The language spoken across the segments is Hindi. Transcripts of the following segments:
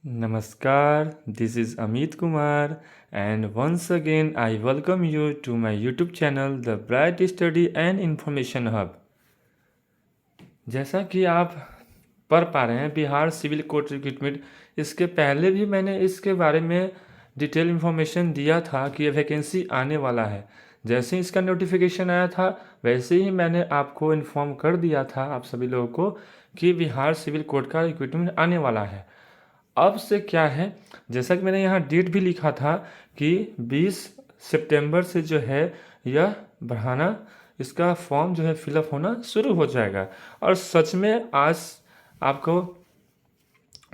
Namaskar, this is Amit Kumar, and once again I welcome you to my YouTube channel, The Bright Study and Information Hub. जैसा कि आप पढ़ पा रहे हैं बिहार सिविल कोर्ट रिक्रूटमेंट, इसके पहले भी मैंने इसके बारे में डिटेल इन्फॉर्मेशन दिया था कि ये वैकेंसी आने वाला है। जैसे ही इसका नोटिफिकेशन आया था वैसे ही मैंने आपको इन्फॉर्म कर दिया था आप सभी लोगों को कि बिहार सिविल कोर्ट का रिक्रूटमेंट आने वाला है। अब से क्या है, जैसा कि मैंने यहाँ डेट भी लिखा था कि 20 सितंबर से जो है यह बढ़ाना इसका फॉर्म जो है फिलअप होना शुरू हो जाएगा। और सच में आज आपको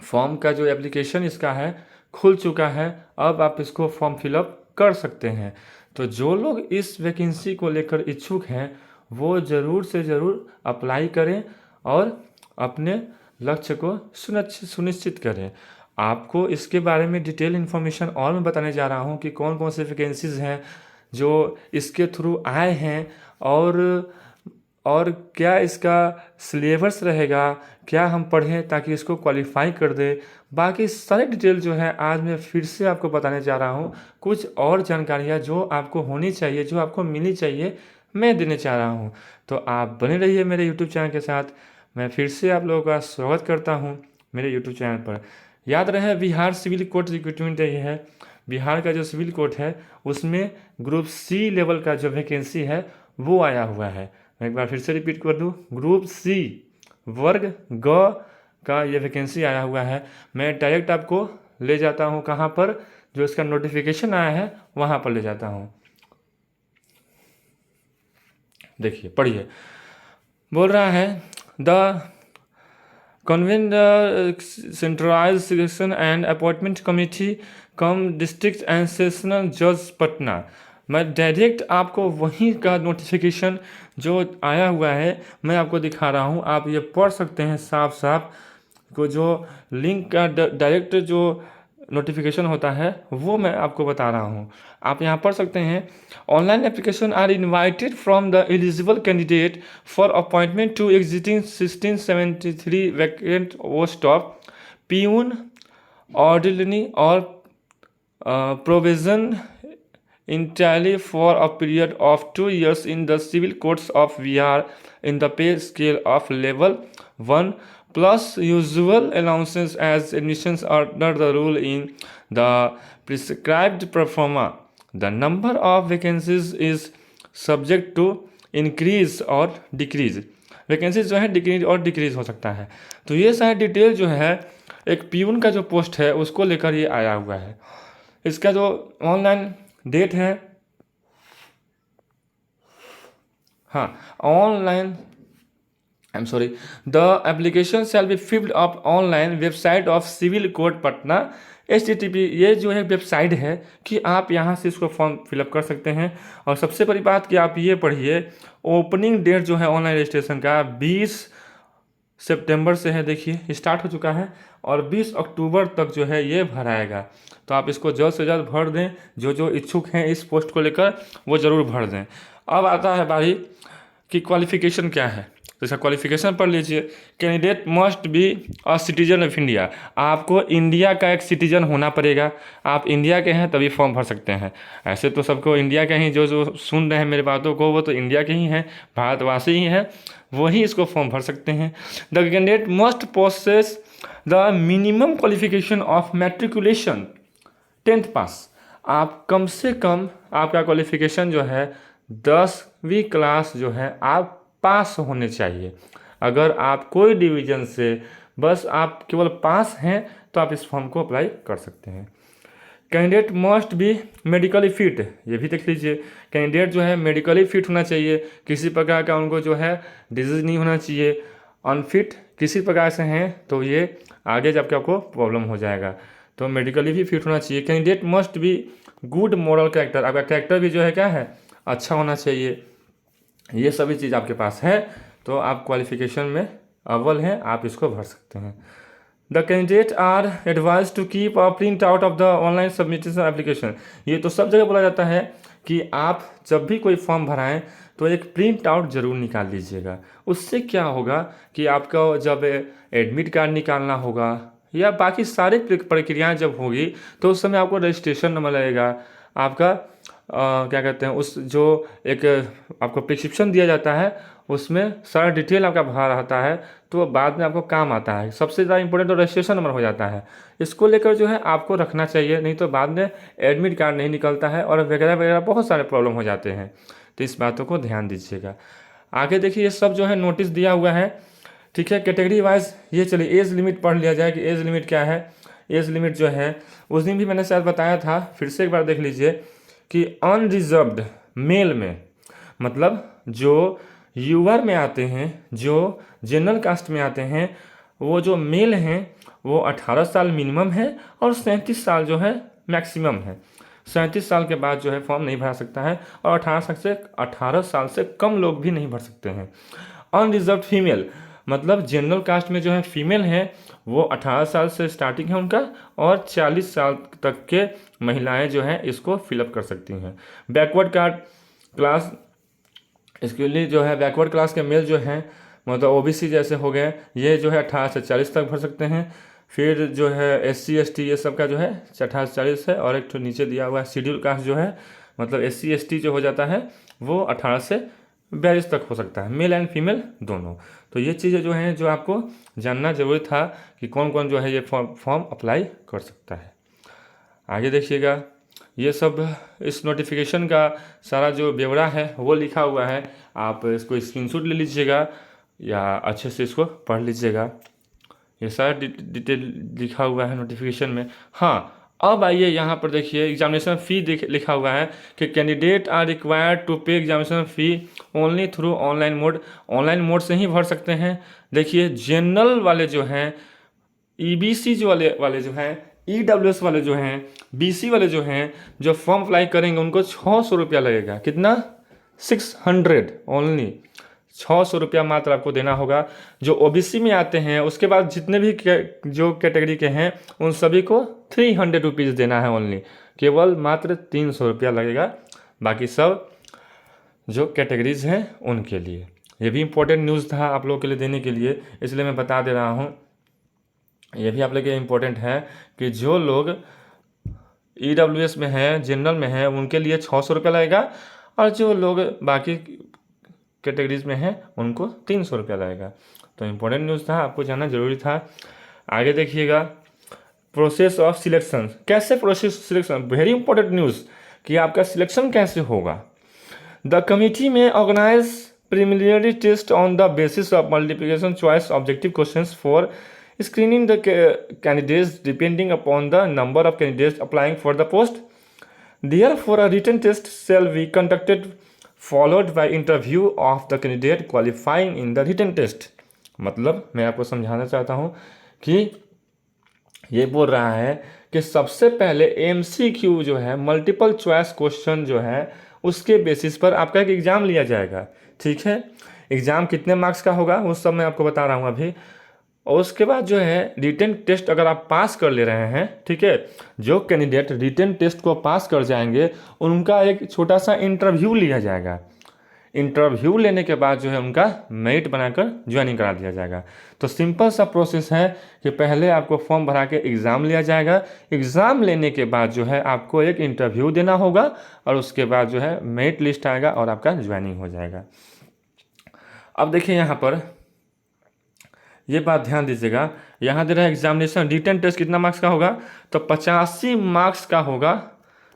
फॉर्म का जो एप्लीकेशन इसका है खुल चुका है। अब आप इसको फॉर्म फिलअप कर सकते हैं। तो जो लोग इस वैकेंसी को लेकर इच्छुक हैं वो ज़रूर से ज़रूर अप्लाई करें और अपने लक्ष्य को सुनिश्चित करें। आपको इसके बारे में डिटेल इन्फॉर्मेशन और मैं बताने जा रहा हूँ कि कौन कौन से वैकेंसीज हैं जो इसके थ्रू आए हैं और क्या इसका सिलेबस रहेगा, क्या हम पढ़ें ताकि इसको क्वालिफाई कर दे। बाकी सारी डिटेल जो है आज मैं फिर से आपको बताने जा रहा हूँ। कुछ और जानकारियाँ जो आपको होनी चाहिए, जो आपको मिलनी चाहिए, मैं देने चाह रहा हूँ। तो आप बने रहिए मेरे यूट्यूब चैनल के साथ। मैं फिर से आप लोगों का स्वागत करता हूँ मेरे यूट्यूब चैनल पर। याद रहे बिहार सिविल कोर्ट रिक्रूटमेंट ये है। बिहार का जो सिविल कोर्ट है उसमें ग्रुप सी लेवल का जो वैकेंसी है वो आया हुआ है। मैं एक बार फिर से रिपीट कर दूँ, ग्रुप सी वर्ग ग का ये वैकेंसी आया हुआ है। मैं डायरेक्ट आपको ले जाता हूँ कहाँ पर, जो इसका नोटिफिकेशन आया है वहाँ पर ले जाता हूँ। देखिए पढ़िए, बोल रहा है the convene the centralized selection and appointment committee come district and sessional जज पटना। मैं डायरेक्ट आपको वहीं का नोटिफिकेशन जो आया हुआ है मैं आपको दिखा रहा हूँ। आप ये पढ़ सकते हैं साफ साफ को, जो लिंक का डायरेक्ट जो नोटिफिकेशन होता है वो मैं आपको बता रहा हूँ। आप यहाँ पढ़ सकते हैं, online application are invited from the eligible candidate for appointment to existing 1673 vacant post of peon ordinary और provision entirely for a period of 2 years in the civil courts of Bihar in the pay scale of level 1 plus usual allowances as admissions under the rule in the prescribed performa. The number of vacancies is subject to increase और decrease. वैकेंसीज जो है डिक्रीज और डिक्रीज हो सकता है। तो ये सारी डिटेल जो है एक पियून का जो पोस्ट है उसको लेकर ये आया हुआ है। इसका जो ऑनलाइन डेट है, हाँ online, I am sorry, the application shall be filled up online website of civil court Patna HTTP। ये जो है वेबसाइट है कि आप यहाँ से इसको फॉर्म फिलअप कर सकते हैं। और सबसे बड़ी बात कि आप ये पढ़िए, ओपनिंग डेट जो है ऑनलाइन रजिस्ट्रेशन का 20 सितंबर से है। देखिए स्टार्ट हो चुका है और 20 अक्टूबर तक जो है ये भराएगा। तो आप इसको जल्द से जल्द भर दें। जो इच्छुक हैं इस पोस्ट को लेकर वो ज़रूर भर दें। अब आता है बारी कि क्वालिफ़िकेशन क्या है। तो इसका क्वालिफ़िकेशन पढ़ लीजिए। Candidate must be a citizen of India. आपको इंडिया का एक सिटीजन होना पड़ेगा। आप इंडिया के हैं तभी फॉर्म भर सकते हैं। ऐसे तो सबको इंडिया के ही जो सुन रहे हैं मेरी बातों को वो तो इंडिया के ही हैं, भारतवासी ही हैं, वही इसको फॉर्म भर सकते हैं। The candidate must possess the minimum qualification of matriculation 10th pass. आप कम से कम आपका क्वालिफिकेशन जो है 10वीं क्लास जो है आप पास होने चाहिए। अगर आप कोई डिवीज़न से बस आप केवल पास हैं तो आप इस फॉर्म को अप्लाई कर सकते हैं। Candidate must be medically fit. ये भी देख लीजिए, कैंडिडेट जो है मेडिकली फिट होना चाहिए। किसी प्रकार का उनको जो है डिजीज़ नहीं होना चाहिए। अनफिट किसी प्रकार से हैं तो ये आगे जब आपको प्रॉब्लम हो जाएगा। तो मेडिकली भी फिट होना चाहिए। Candidate must be good moral character. आपका कैरेक्टर भी जो है क्या है, अच्छा होना चाहिए। ये सभी चीज़ आपके पास है तो आप क्वालिफिकेशन में अव्वल हैं, आप इसको भर सकते हैं। The candidate are advise to keep a print out of the online submission application. ये तो सब जगह बोला जाता है कि आप जब भी कोई फॉर्म भराएं तो एक प्रिंट आउट ज़रूर निकाल लीजिएगा। उससे क्या होगा कि आपका जब एडमिट कार्ड निकालना होगा या बाकी सारी प्रक्रियाएं जब होगी तो उस समय आपको रजिस्ट्रेशन नंबर लगेगा, आपका क्या कहते हैं उस जो एक आपको प्रिस्क्रिप्शन दिया जाता है उसमें सारा डिटेल आपका भरा रहता है, तो बाद में आपको काम आता है। सबसे ज़्यादा इंपॉर्टेंट तो रजिस्ट्रेशन नंबर हो जाता है, इसको लेकर जो है आपको रखना चाहिए, नहीं तो बाद में एडमिट कार्ड नहीं निकलता है और वगैरह वगैरह बहुत सारे प्रॉब्लम हो जाते हैं। तो इस बातों को ध्यान दीजिएगा। आगे देखिए ये सब जो है नोटिस दिया हुआ है, ठीक है। कैटेगरी वाइज ये चलिए एज लिमिट पढ़ लिया जाए कि एज लिमिट क्या है। एज लिमिट जो है उस दिन भी मैंने शायद बताया था, फिर से एक बार देख लीजिए कि अनरिजर्व्ड मेल में मतलब जो यूआर में आते हैं, जो जनरल कास्ट में आते हैं, वो जो मेल हैं वो 18 साल मिनिमम है और 37 साल जो है मैक्सिमम है। 37 साल के बाद जो है फॉर्म नहीं भरा सकता है और 18 साल से कम लोग भी नहीं भर सकते हैं। अनरिजर्व्ड फीमेल मतलब जनरल कास्ट में जो है फीमेल है वो 18 साल से स्टार्टिंग है उनका और 40 साल तक के महिलाएं जो हैं इसको फिलअप कर सकती हैं। बैकवर्ड क्लास, इसके लिए जो है बैकवर्ड क्लास के मेल जो हैं मतलब ओबीसी जैसे हो गए, ये जो है 18 से 40 तक भर सकते हैं। फिर जो है SC ST ये सब का जो है 18 से 40 है, और एक तो नीचे दिया हुआ है शेड्यूल कास्ट जो है मतलब SC ST जो हो जाता है वो 18 से 42 तक हो सकता है, मेल एंड फीमेल दोनों। तो ये चीज़ें जो हैं जो आपको जानना जरूरी था कि कौन कौन जो है ये फॉर्म अप्लाई कर सकता है। आगे देखिएगा ये सब इस नोटिफिकेशन का सारा जो ब्यौरा है वो लिखा हुआ है, आप इसको स्क्रीनशॉट ले लीजिएगा या अच्छे से इसको पढ़ लीजिएगा। ये सारा डिटेल लिखा हुआ है नोटिफिकेशन में। हाँ, अब आइए यहाँ पर देखिए एग्जामिनेशन फ़ी लिखा हुआ है कि कैंडिडेट आर रिक्वायर्ड टू पे एग्जामिनेशन फ़ी only through online mode. Online mode से ही भर सकते हैं। देखिए जनरल वाले जो हैं, EBC जो वाले जो हैं, EWS वाले जो हैं, BC वाले जो हैं, जो फॉर्म अप्लाई करेंगे उनको 600 रुपया लगेगा। कितना? 600 ओनली, 600 रुपया मात्र आपको देना होगा। जो OBC में आते हैं उसके बाद जितने भी जो कैटेगरी के हैं उन सभी को 300 रुपीज़ देना है ओनली, केवल मात्र 300 रुपया लगेगा बाकी सब जो कैटेगरीज हैं उनके लिए। ये भी इम्पोर्टेंट न्यूज़ था आप लोगों के लिए देने के लिए, इसलिए मैं बता दे रहा हूँ। ये भी आप लोग के इम्पोर्टेंट है कि जो लोग EWS में है, जनरल में है, उनके लिए 600 रुपया लगेगा और जो लोग बाकी कैटेगरीज में हैं उनको 300 रुपया लगेगा। तो इम्पोर्टेंट न्यूज़ था, आपको जानना जरूरी था। आगे देखिएगा प्रोसेस ऑफ सिलेक्शन। कैसे process selection, very important news कि आपका सिलेक्शन कैसे होगा। द कमिटी में organise preliminary test on the basis of multiplication choice objective questions for screening the candidates depending upon the number of candidates applying for the post. Therefore, a written test shall be conducted followed by interview of the candidate qualifying in the written test. मतलब मैं आपको समझाना चाहता हूँ कि ये बोल रहा है कि सबसे पहले MCQ जो है मल्टीपल चॉइस क्वेश्चन जो है उसके बेसिस पर आपका एक एग्ज़ाम लिया जाएगा। ठीक है, एग्ज़ाम कितने मार्क्स का होगा वो सब मैं आपको बता रहा हूँ अभी। और उसके बाद जो है रिटन टेस्ट अगर आप पास कर ले रहे हैं, ठीक है, जो कैंडिडेट रिटन टेस्ट को पास कर जाएंगे उनका एक छोटा सा इंटरव्यू लिया जाएगा। इंटरव्यू लेने के बाद जो है उनका मेरिट बनाकर ज्वाइनिंग करा दिया जाएगा। तो सिंपल सा प्रोसेस है कि पहले आपको फॉर्म भरा के एग्ज़ाम लिया जाएगा, एग्ज़ाम लेने के बाद जो है आपको एक इंटरव्यू देना होगा और उसके बाद जो है मेरिट लिस्ट आएगा और आपका ज्वाइनिंग हो जाएगा। अब देखिए यहाँ पर ये बात ध्यान दीजिएगा, यहाँ दे रहा है एग्जामिनेशन रिटन टेस्ट कितना मार्क्स का होगा, तो 85 मार्क्स का होगा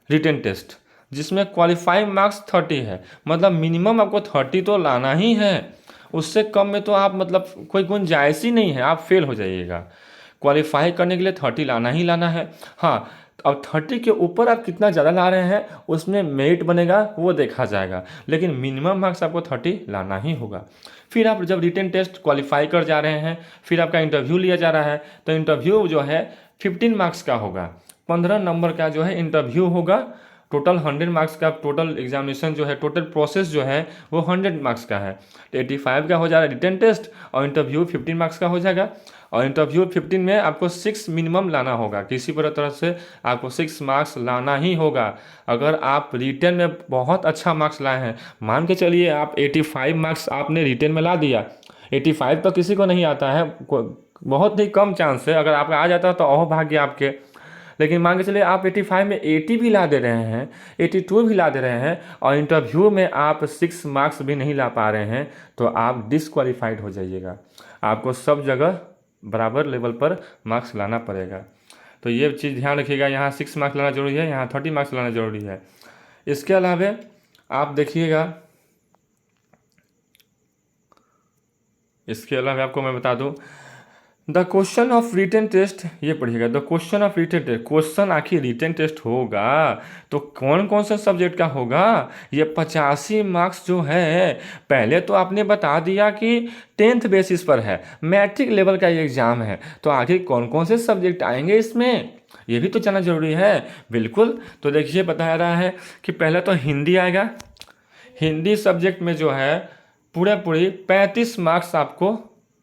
रिटन टेस्ट, जिसमें क्वालिफाइंग मार्क्स 30 है। मतलब मिनिमम आपको 30 तो लाना ही है, उससे कम में तो आप मतलब कोई गुंजाइश ही नहीं है, आप फेल हो जाइएगा। क्वालिफाई करने के लिए 30 लाना ही लाना है। हाँ, अब 30 के ऊपर आप कितना ज़्यादा ला रहे हैं उसमें मेरिट बनेगा, वो देखा जाएगा, लेकिन मिनिमम मार्क्स आपको 30 लाना ही होगा। फिर आप जब रिटन टेस्ट क्वालिफाई कर जा रहे हैं फिर आपका इंटरव्यू लिया जा रहा है, तो इंटरव्यू जो है 15 मार्क्स का होगा, 15 नंबर का जो है इंटरव्यू होगा। टोटल 100 मार्क्स का टोटल एग्जामिनेशन जो है, टोटल प्रोसेस जो है वो 100 मार्क्स का है। तो 85 का हो जा रहा है रिटन टेस्ट और इंटरव्यू 15 मार्क्स का हो जाएगा। और इंटरव्यू 15 में आपको 6 मिनिमम लाना होगा, किसी भी तरह से आपको 6 मार्क्स लाना ही होगा। अगर आप रिटन में बहुत अच्छा मार्क्स लाए हैं, मान के चलिए आप 85 मार्क्स आपने रिटन में ला दिया, 85 तो किसी को नहीं आता है, बहुत ही कम चांस है, अगर आपका आ जाता तो अहो भाग्य आपके। लेकिन मान के चलिए आप 85 में 80 भी ला दे रहे हैं, 82 भी ला दे रहे हैं, और इंटरव्यू में आप 6 मार्क्स भी नहीं ला पा रहे हैं, तो आप डिसक्वालीफाइड हो जाइएगा। आपको सब जगह बराबर लेवल पर मार्क्स लाना पड़ेगा। तो ये चीज़ ध्यान रखिएगा, यहाँ 6 मार्क्स लाना जरूरी है, यहाँ 30 मार्क्स लाना जरूरी है। इसके अलावा आप देखिएगा, इसके अलावा आपको मैं बता दूं, the question of written test, ये पढ़िएगा, the question of written test, question आखिर रिटन टेस्ट होगा तो कौन कौन से सब्जेक्ट का होगा। ये 85 मार्क्स जो है, पहले तो आपने बता दिया कि 10th बेसिस पर है, मैट्रिक लेवल का ये एग्जाम है, तो आखिर कौन कौन से सब्जेक्ट आएंगे इसमें, ये भी तो जानना जरूरी है। बिल्कुल, तो देखिए बता रहा है कि पहले तो हिंदी आएगा। हिंदी सब्जेक्ट में जो है पूरे पूरी 35 मार्क्स आपको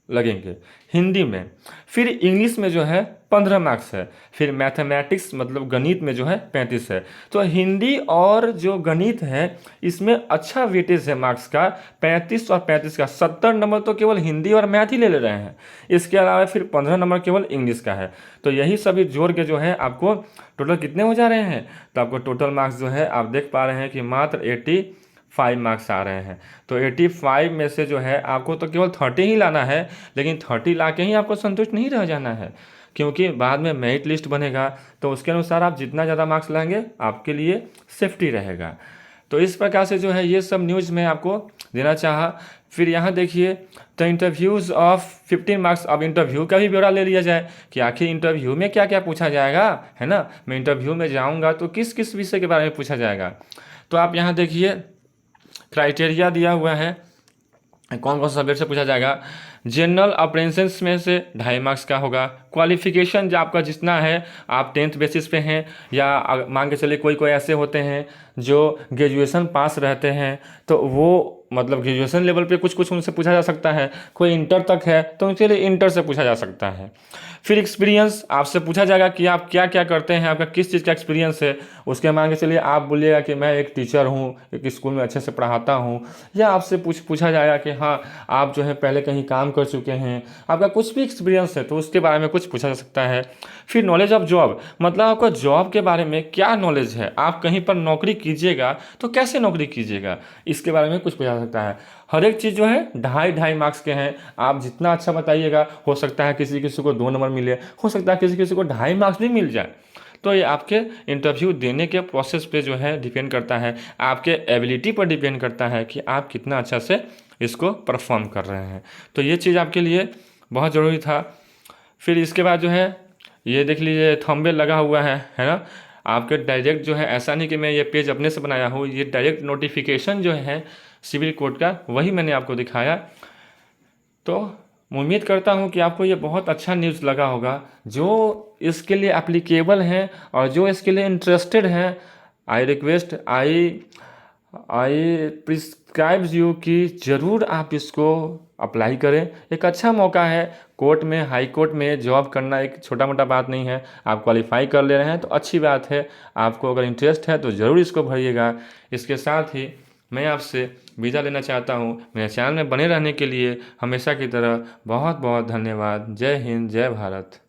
लगेंगे हिंदी में। फिर इंग्लिश में जो है 15 मार्क्स है। फिर मैथमेटिक्स मतलब गणित में जो है 35 है। तो हिंदी और जो गणित है इसमें अच्छा वेटेज है मार्क्स का, 35 और 35 का 70 नंबर तो केवल हिंदी और मैथ ही ले रहे हैं। इसके अलावा फिर 15 नंबर केवल इंग्लिश का है। तो यही सभी जोड़ के जो है आपको टोटल कितने हो जा रहे हैं, तो आपको टोटल मार्क्स जो है आप देख पा रहे हैं कि मात्र 85 मार्क्स आ रहे हैं। तो 85 में से जो है आपको तो केवल 30 ही लाना है, लेकिन 30 ला के ही आपको संतुष्ट नहीं रह जाना है, क्योंकि बाद में मेरिट लिस्ट बनेगा तो उसके अनुसार आप जितना ज़्यादा मार्क्स लाएंगे आपके लिए सेफ्टी रहेगा। तो इस प्रकार से जो है ये सब न्यूज़ मैं आपको देना चाहा। फिर यहाँ देखिए, द इंटरव्यूज़ ऑफ 15 मार्क्स। अब इंटरव्यू का भी ब्यौरा ले लिया जाए कि आखिर इंटरव्यू में क्या क्या पूछा जाएगा, है ना। मैं इंटरव्यू में जाऊँगा तो किस किस विषय के बारे में पूछा जाएगा। तो आप यहाँ देखिए क्राइटेरिया दिया हुआ है, कौन कौन सा सब्जेक्ट से पूछा जाएगा। जनरल अप्रेंसेंस में से 2.5 मार्क्स का होगा। क्वालिफिकेशन जो आपका जितना है, आप 10th बेसिस पे हैं, या मान के चलिए कोई कोई ऐसे होते हैं जो ग्रेजुएशन पास रहते हैं, तो वो मतलब ग्रेजुएशन लेवल पे कुछ कुछ उनसे पूछा जा सकता है। कोई इंटर तक है तो उनके लिए इंटर से पूछा जा सकता है। फिर एक्सपीरियंस आपसे पूछा जाएगा कि आप क्या क्या करते हैं, आपका किस चीज़ का एक्सपीरियंस है। उसके मान के चलिए आप बोलिएगा कि मैं एक टीचर हूँ, एक स्कूल में अच्छे से पढ़ाता हूँ, या आपसे पूछा जाएगा कि हाँ आप जो है पहले कहीं काम कर चुके हैं, आपका कुछ भी एक्सपीरियंस है तो उसके बारे में कुछ पूछा जा सकता है। फिर नॉलेज ऑफ जॉब, मतलब आपका जॉब के बारे में क्या नॉलेज है, आप कहीं पर नौकरी कीजिएगा तो कैसे नौकरी कीजिएगा, इसके बारे में कुछ पूछा जा सकता है। हर एक चीज़ जो है 2.5 मार्क्स के हैं। आप जितना अच्छा बताइएगा, हो सकता है किसी किसी को 2 नंबर मिले, हो सकता है किसी किसी को 2.5 मार्क्स भी मिल जाए। तो ये आपके इंटरव्यू देने के प्रोसेस पे जो है डिपेंड करता है, आपके एबिलिटी पर डिपेंड करता है कि आप कितना अच्छा से इसको परफॉर्म कर रहे हैं। तो ये चीज़ आपके लिए बहुत ज़रूरी था। फिर इसके बाद जो है ये देख लीजिए थंबनेल लगा हुआ है ना। आपके डायरेक्ट जो है, ऐसा नहीं कि मैं ये पेज अपने से बनाया हूँ, ये डायरेक्ट नोटिफिकेशन जो है सिविल कोड का वही मैंने आपको दिखाया। तो उम्मीद करता हूँ कि आपको ये बहुत अच्छा न्यूज़ लगा होगा। जो इसके लिए एप्लीकेबल हैं और जो इसके लिए इंटरेस्टेड हैं, आई प्रिस्क्राइब्स यू कि ज़रूर आप इसको अप्लाई करें। एक अच्छा मौका है, कोर्ट में, हाई कोर्ट में जॉब करना एक छोटा मोटा बात नहीं है। आप क्वालिफाई कर ले रहे हैं तो अच्छी बात है। आपको अगर इंटरेस्ट है तो ज़रूर इसको भरिएगा। इसके साथ ही मैं आपसे विदा लेना चाहता हूँ। मेरे चैनल में बने रहने के लिए हमेशा की तरह बहुत बहुत धन्यवाद। जय हिंद, जय भारत।